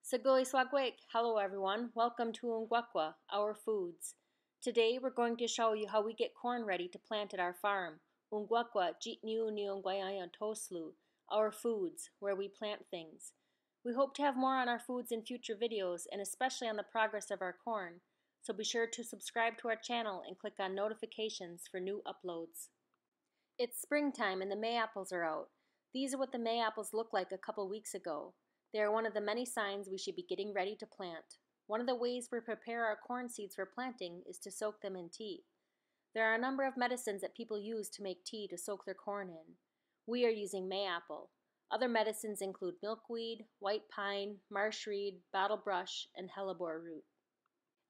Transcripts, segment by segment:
Sagoi Swagwake. Hello everyone. Welcome to Ungwakwa, Our Foods. Today we're going to show you how we get corn ready to plant at our farm. Ungwakwa Jitniu Niongwayan Toslu, Our Foods, where we plant things. We hope to have more on our foods in future videos and especially on the progress of our corn. So be sure to subscribe to our channel and click on notifications for new uploads. It's springtime and the May apples are out. These are what the May apples looked like a couple weeks ago. They are one of the many signs we should be getting ready to plant. One of the ways we prepare our corn seeds for planting is to soak them in tea. There are a number of medicines that people use to make tea to soak their corn in. We are using Mayapple. Other medicines include milkweed, white pine, marsh reed, battlebrush, and hellebore root.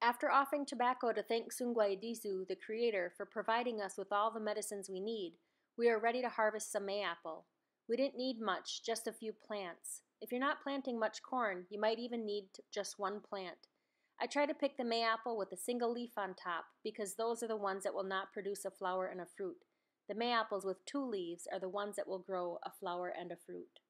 After offering tobacco to thank Sungwai Dizu, the creator, for providing us with all the medicines we need, we are ready to harvest some Mayapple. We didn't need much, just a few plants. If you're not planting much corn, you might even need just one plant. I try to pick the Mayapple with a single leaf on top because those are the ones that will not produce a flower and a fruit. The Mayapples with two leaves are the ones that will grow a flower and a fruit.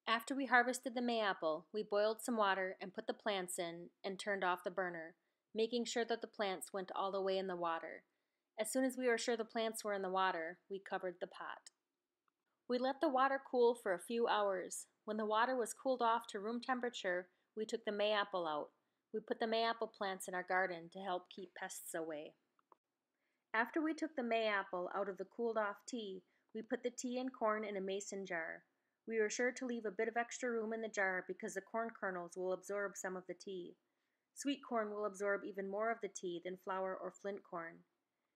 After we harvested the Mayapple, we boiled some water and put the plants in and turned off the burner, making sure that the plants went all the way in the water. As soon as we were sure the plants were in the water, we covered the pot. We let the water cool for a few hours. When the water was cooled off to room temperature, we took the Mayapple out. We put the Mayapple plants in our garden to help keep pests away. After we took the Mayapple out of the cooled off tea, we put the tea and corn in a mason jar. We were sure to leave a bit of extra room in the jar because the corn kernels will absorb some of the tea. Sweet corn will absorb even more of the tea than flour or flint corn.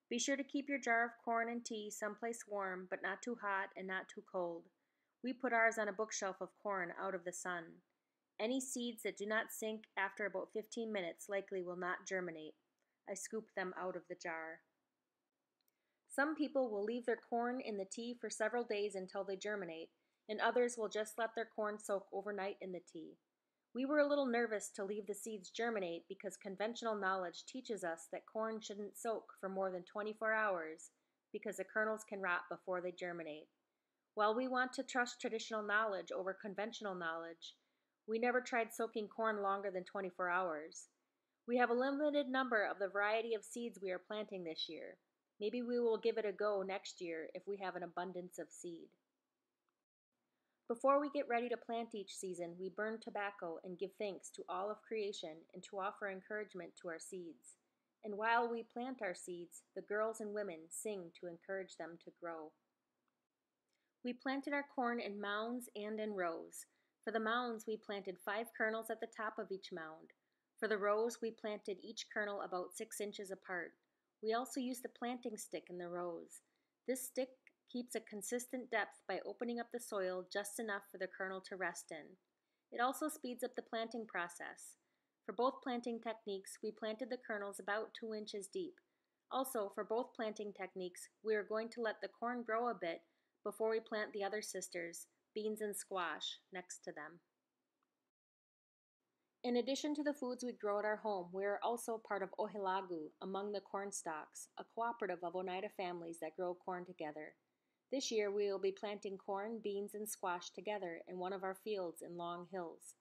Be sure to keep your jar of corn and tea someplace warm, but not too hot and not too cold. We put ours on a bookshelf of corn out of the sun. Any seeds that do not sink after about 15 minutes likely will not germinate. I scoop them out of the jar. Some people will leave their corn in the tea for several days until they germinate, and others will just let their corn soak overnight in the tea. We were a little nervous to leave the seeds germinate because conventional knowledge teaches us that corn shouldn't soak for more than 24 hours because the kernels can rot before they germinate. While we want to trust traditional knowledge over conventional knowledge, we never tried soaking corn longer than 24 hours. We have a limited number of the variety of seeds we are planting this year. Maybe we will give it a go next year if we have an abundance of seed. Before we get ready to plant each season, we burn tobacco and give thanks to all of creation and to offer encouragement to our seeds. And while we plant our seeds, the girls and women sing to encourage them to grow. We planted our corn in mounds and in rows. For the mounds, we planted 5 kernels at the top of each mound. For the rows, we planted each kernel about 6 inches apart. We also used the planting stick in the rows. This stick keeps a consistent depth by opening up the soil just enough for the kernel to rest in. It also speeds up the planting process. For both planting techniques, we planted the kernels about 2 inches deep. Also, for both planting techniques, we are going to let the corn grow a bit before we plant the other sisters, beans and squash, next to them. In addition to the foods we grow at our home, we are also part of Ohilagu, Among the Corn Stalks, a cooperative of Oneida families that grow corn together. This year we will be planting corn, beans, and squash together in one of our fields in Long Hills.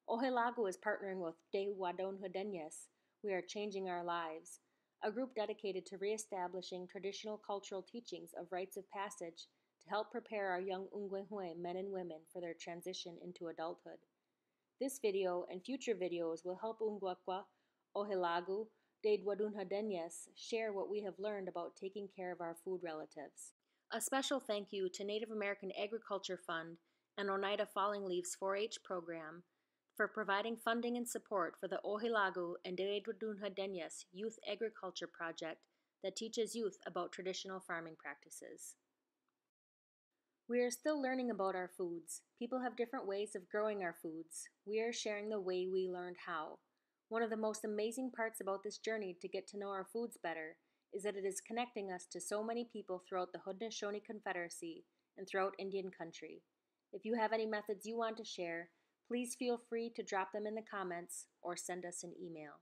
Ohilagu is partnering with De Wadonhudenyes, We Are Changing Our Lives, a group dedicated to reestablishing traditional cultural teachings of rites of passage to help prepare our young Ungwehue men and women for their transition into adulthood. This video and future videos will help Ungwakwa, Ohilagu, De Wadonhudenyes share what we have learned about taking care of our food relatives. A special thank you to Native American Agriculture Fund and Oneida Falling Leaves 4-H program for providing funding and support for the Ohilagu and De Wadonhudenyes Youth Agriculture Project that teaches youth about traditional farming practices. We are still learning about our foods. People have different ways of growing our foods. We are sharing the way we learned how. One of the most amazing parts about this journey to get to know our foods better is that it is connecting us to so many people throughout the Haudenosaunee Confederacy and throughout Indian country. If you have any methods you want to share, please feel free to drop them in the comments or send us an email.